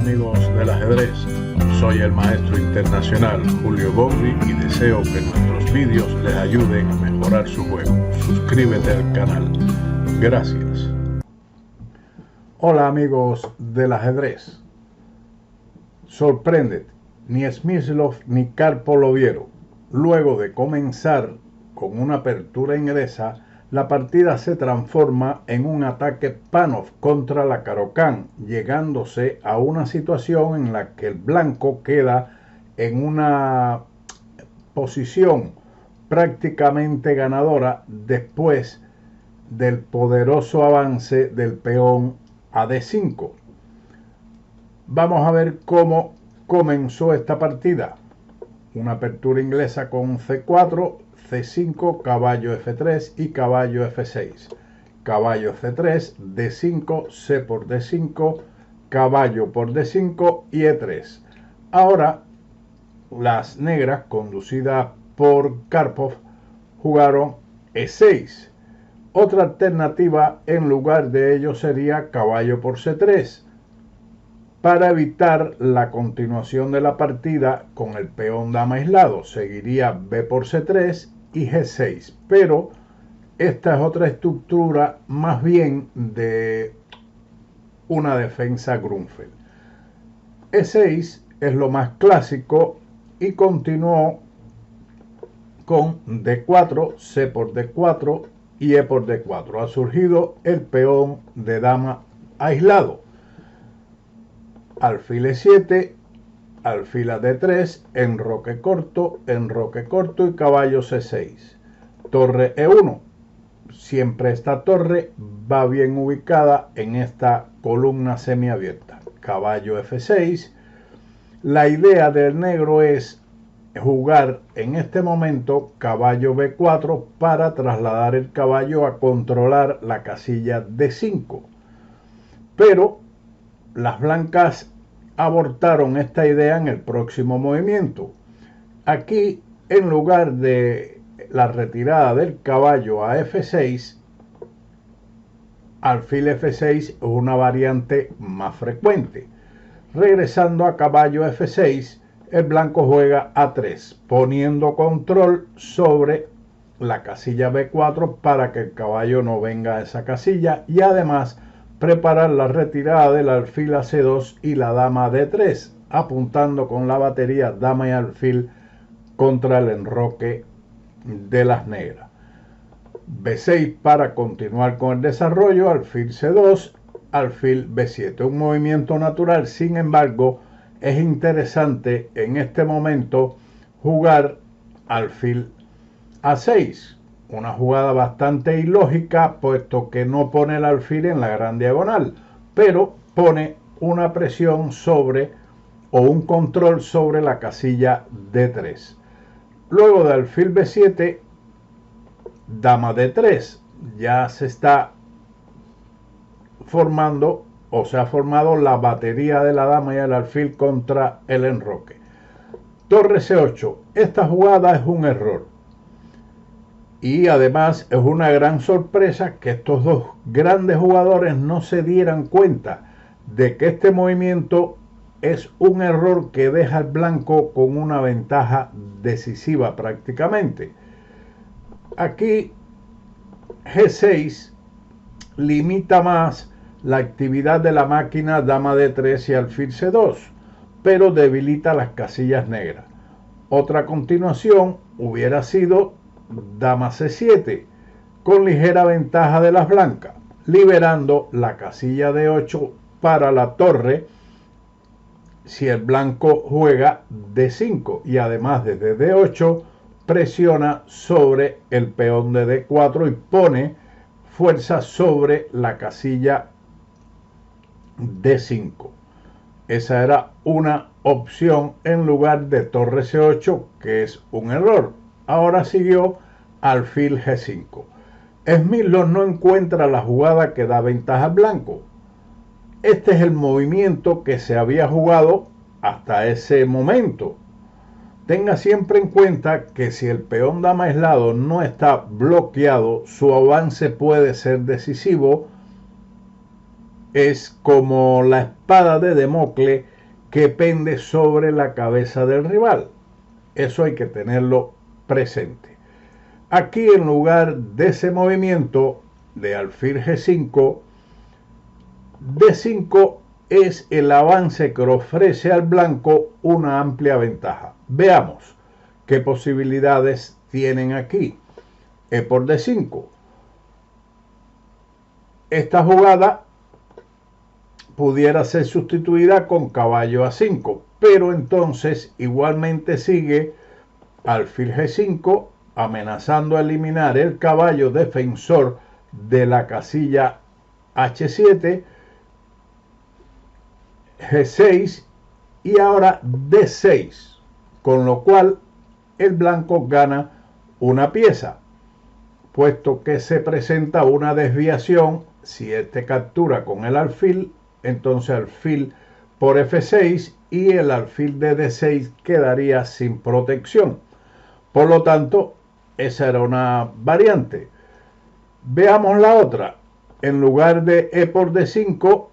amigos del ajedrez, soy el maestro internacional Julio Bogri y deseo que nuestros vídeos les ayuden a mejorar su juego. Suscríbete al canal. Gracias. Hola amigos del ajedrez. Sorpréndete, ni Smyslov ni Karpov lo vieron. Luego de comenzar con una apertura inglesa, la partida se transforma en un ataque Panov contra la Caro-Kann, llegándose a una situación en la que el blanco queda en una posición prácticamente ganadora después del poderoso avance del peón a D5. Vamos a ver cómo comenzó esta partida. Una apertura inglesa con C4, C5, caballo F3 y caballo F6. Caballo C3, D5, C por D5, caballo por D5 y E3. Ahora las negras, conducidas por Karpov, jugaron E6. Otra alternativa en lugar de ello sería caballo por C3. Para evitar la continuación de la partida con el peón dama aislado, seguiría B por C3 y G6, pero esta es otra estructura más bien de una defensa Grunfeld. E6 es lo más clásico y continuó con D4, C por D4 y E por D4. Ha surgido el peón de dama aislado. Alfil E7, alfil a D3, enroque corto y caballo C6. Torre E1. Siempre esta torre va bien ubicada en esta columna semiabierta. Caballo F6. La idea del negro es jugar en este momento caballo B4 para trasladar el caballo a controlar la casilla D5. Pero las blancas abortaron esta idea en el próximo movimiento. Aquí, en lugar de la retirada del caballo a F6, alfil F6 es una variante más frecuente. Regresando a caballo F6, el blanco juega A3, poniendo control sobre la casilla B4 para que el caballo no venga a esa casilla y además preparar la retirada del alfil a C2 y la dama a D3, apuntando con la batería dama y alfil contra el enroque de las negras. B6 para continuar con el desarrollo, alfil C2, alfil B7. Un movimiento natural, sin embargo, es interesante en este momento jugar alfil A6. Una jugada bastante ilógica, puesto que no pone el alfil en la gran diagonal, pero pone una presión sobre o un control sobre la casilla D3. Luego de alfil B7, dama D3. Ya se está formando o se ha formado la batería de la dama y el alfil contra el enroque. Torre C8. Esta jugada es un error. Y además es una gran sorpresa que estos dos grandes jugadores no se dieran cuenta de que este movimiento es un error que deja al blanco con una ventaja decisiva prácticamente. Aquí G6 limita más la actividad de la máquina dama D3 y alfil C2, pero debilita las casillas negras. Otra continuación hubiera sido dama C7, con ligera ventaja de las blancas, liberando la casilla D8 para la torre si el blanco juega D5 y además desde D8 presiona sobre el peón de D4 y pone fuerza sobre la casilla D5. Esa era una opción en lugar de torre C8, que es un error. Ahora siguió alfil G5. Smyslov no encuentra la jugada que da ventaja al blanco. Este es el movimiento que se había jugado hasta ese momento. Tenga siempre en cuenta que si el peón dama aislado no está bloqueado, su avance puede ser decisivo. Es como la espada de Damocles que pende sobre la cabeza del rival. Eso hay que tenerlo presente. Aquí, en lugar de ese movimiento de alfil G5, D5 es el avance que ofrece al blanco una amplia ventaja. Veamos qué posibilidades tienen aquí. E por D5. Esta jugada pudiera ser sustituida con caballo A5, pero entonces igualmente sigue alfil G5, amenazando a eliminar el caballo defensor de la casilla H7, G6 y ahora D6, con lo cual el blanco gana una pieza, puesto que se presenta una desviación. Si este captura con el alfil, entonces alfil por F6 y el alfil de D6 quedaría sin protección. Por lo tanto, esa era una variante. Veamos la otra. En lugar de E por D5,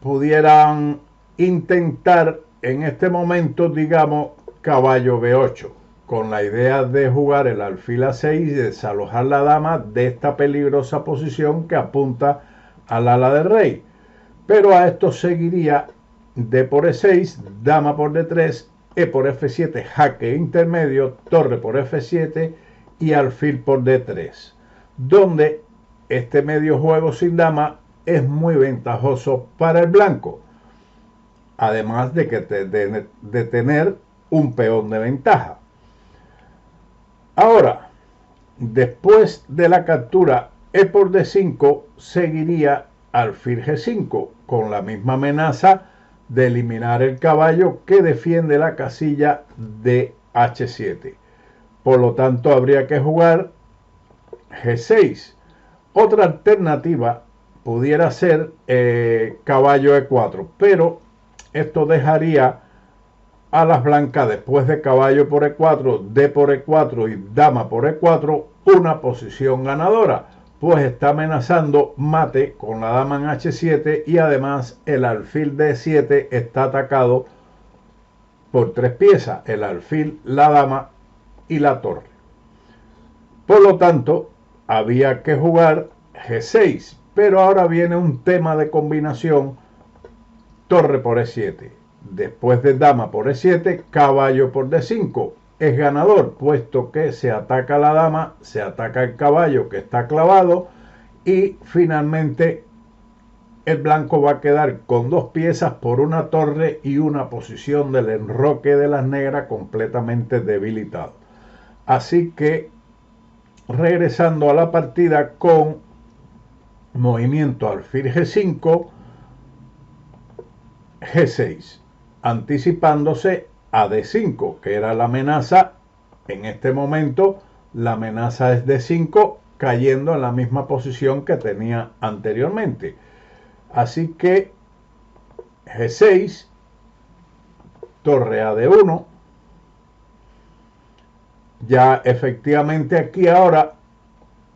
pudieran intentar en este momento, digamos, caballo B8, con la idea de jugar el alfil A6 y desalojar la dama de esta peligrosa posición que apunta al ala del rey. Pero a esto seguiría D por E6, dama por D3, E por F7, jaque intermedio, torre por F7 y alfil por D3, donde este medio juego sin dama es muy ventajoso para el blanco, además de que de tener un peón de ventaja. Ahora, después de la captura E por D5, seguiría alfil G5, con la misma amenaza de eliminar el caballo que defiende la casilla de H7. Por lo tanto, habría que jugar G6. Otra alternativa pudiera ser caballo E4, pero esto dejaría a las blancas, después de caballo por E4, D por E4 y dama por E4, una posición ganadora, pues está amenazando mate con la dama en H7 y además el alfil D7 está atacado por tres piezas: el alfil, la dama y la torre. Por lo tanto, había que jugar G6, pero ahora viene un tema de combinación: torre por E7. Después de dama por E7, caballo por D5. Es ganador, puesto que se ataca la dama, se ataca el caballo que está clavado y finalmente el blanco va a quedar con dos piezas por una torre y una posición del enroque de las negras completamente debilitado. Así que, regresando a la partida con movimiento alfil G5, G6, anticipándose a D5, que era la amenaza. En este momento la amenaza es D5, cayendo en la misma posición que tenía anteriormente. Así que G6, torre a D1. Ya efectivamente aquí ahora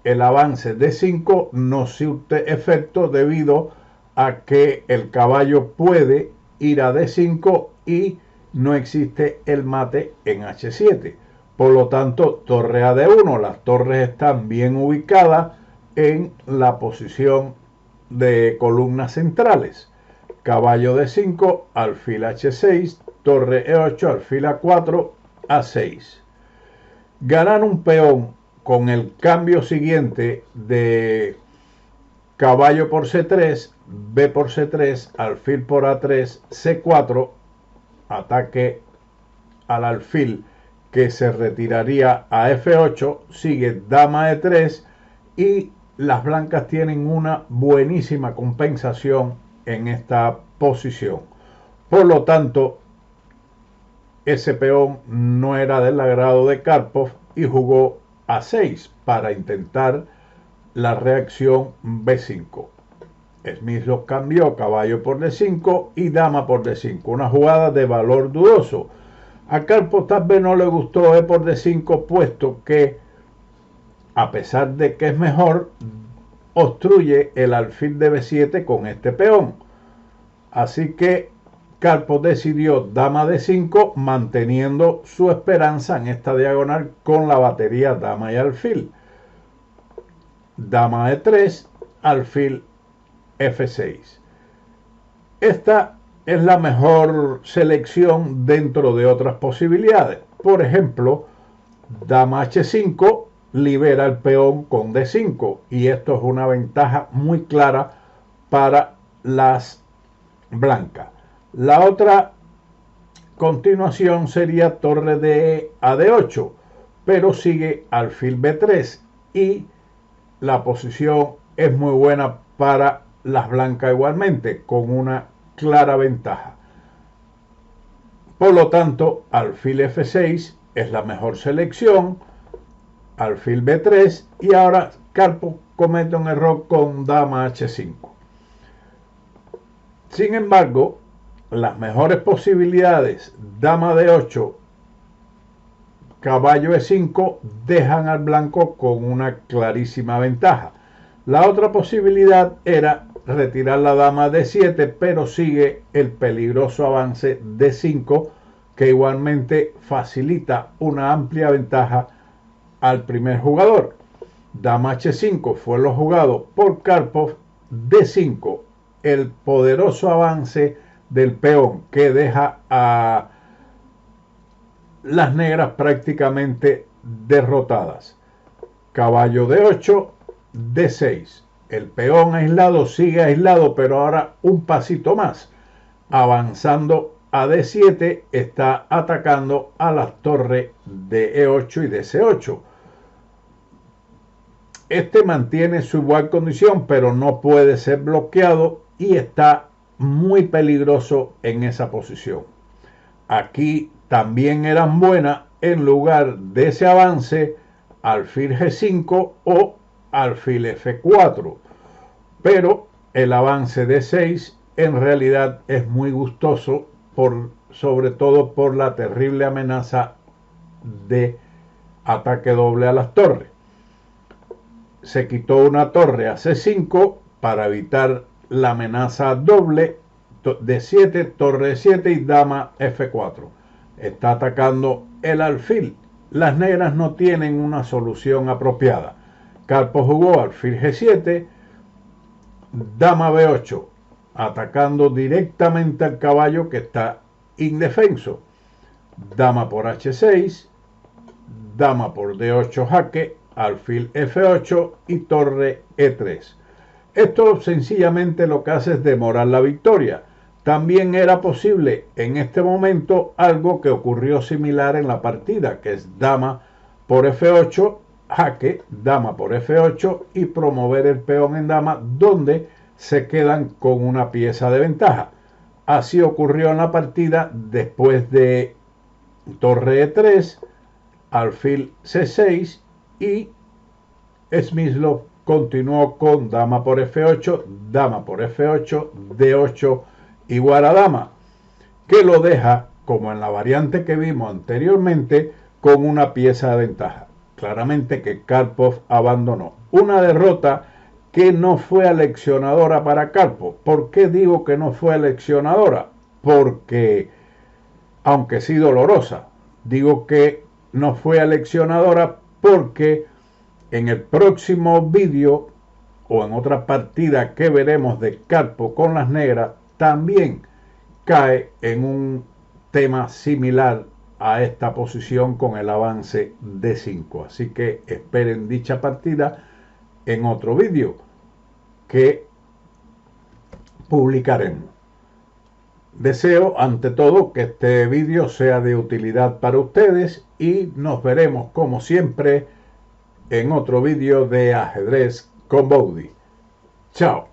el avance D5 no surte efecto debido a que el caballo puede ir a D5 y no existe el mate en H7. Por lo tanto, torre a D1. Las torres están bien ubicadas en la posición de columnas centrales. Caballo D5, alfil H6, torre E8, alfil A4, A6. Ganar un peón con el cambio siguiente de caballo por C3, B por C3, alfil por A3, C4, ataque al alfil que se retiraría a F8, sigue dama E3 y las blancas tienen una buenísima compensación en esta posición. Por lo tanto, ese peón no era del agrado de Karpov y jugó A6 para intentar la reacción B5. Smith los cambió caballo por D5 y dama por D5, una jugada de valor dudoso. A Karpov tal vez no le gustó E por D5, puesto que, a pesar de que es mejor, obstruye el alfil de B7 con este peón. Así que Karpov decidió dama D5, manteniendo su esperanza en esta diagonal con la batería dama y alfil. Dama E3, alfil F6. Esta es la mejor selección dentro de otras posibilidades. Por ejemplo, dama H5 libera el peón con D5 y esto es una ventaja muy clara para las blancas. La otra continuación sería torre de a D8, pero sigue alfil B3 y la posición es muy buena para las blancas igualmente, con una clara ventaja. Por lo tanto, alfil F6 es la mejor selección, alfil B3 y ahora Karpov comete un error con dama H5. Sin embargo, las mejores posibilidades, dama D8, caballo E5, dejan al blanco con una clarísima ventaja. La otra posibilidad era retirar la dama D7, pero sigue el peligroso avance D5, que igualmente facilita una amplia ventaja al primer jugador. Dama H5 fue lo jugado por Karpov. D5, el poderoso avance del peón que deja a las negras prácticamente derrotadas. Caballo D8, D6. El peón aislado sigue aislado, pero ahora un pasito más. Avanzando a D7, está atacando a las torres de E8 y de C8. Este mantiene su igual condición, pero no puede ser bloqueado y está muy peligroso en esa posición. Aquí también eran buenas, en lugar de ese avance, alfil G5 o alfil F4, pero el avance de 6 en realidad es muy gustoso, sobre todo por la terrible amenaza de ataque doble a las torres. Se quitó una torre a C5 para evitar la amenaza doble de 7, torre 7 y dama F4. Está atacando el alfil. Las negras no tienen una solución apropiada. Karpov jugó alfil G7, dama B8, atacando directamente al caballo que está indefenso. Dama por H6, dama por D8 jaque, alfil F8 y torre E3. Esto sencillamente lo que hace es demorar la victoria. También era posible en este momento algo que ocurrió similar en la partida, que es dama por F8, jaque, dama por F8 y promover el peón en dama, donde se quedan con una pieza de ventaja. Así ocurrió en la partida después de torre E3, alfil C6 y Smyslov continuó con dama por F8, dama por F8, D8 igual a dama, que lo deja, como en la variante que vimos anteriormente, con una pieza de ventaja. Claramente que Karpov abandonó. Una derrota que no fue aleccionadora para Karpov. ¿Por qué digo que no fue aleccionadora? Porque, aunque sí dolorosa, digo que no fue aleccionadora porque en el próximo vídeo o en otra partida que veremos de Karpov con las negras, también cae en un tema similar a esta posición con el avance de 5. Así que esperen dicha partida en otro vídeo que publicaremos. Deseo ante todo que este vídeo sea de utilidad para ustedes y nos veremos como siempre en otro vídeo de ajedrez con Bowdy. Chao.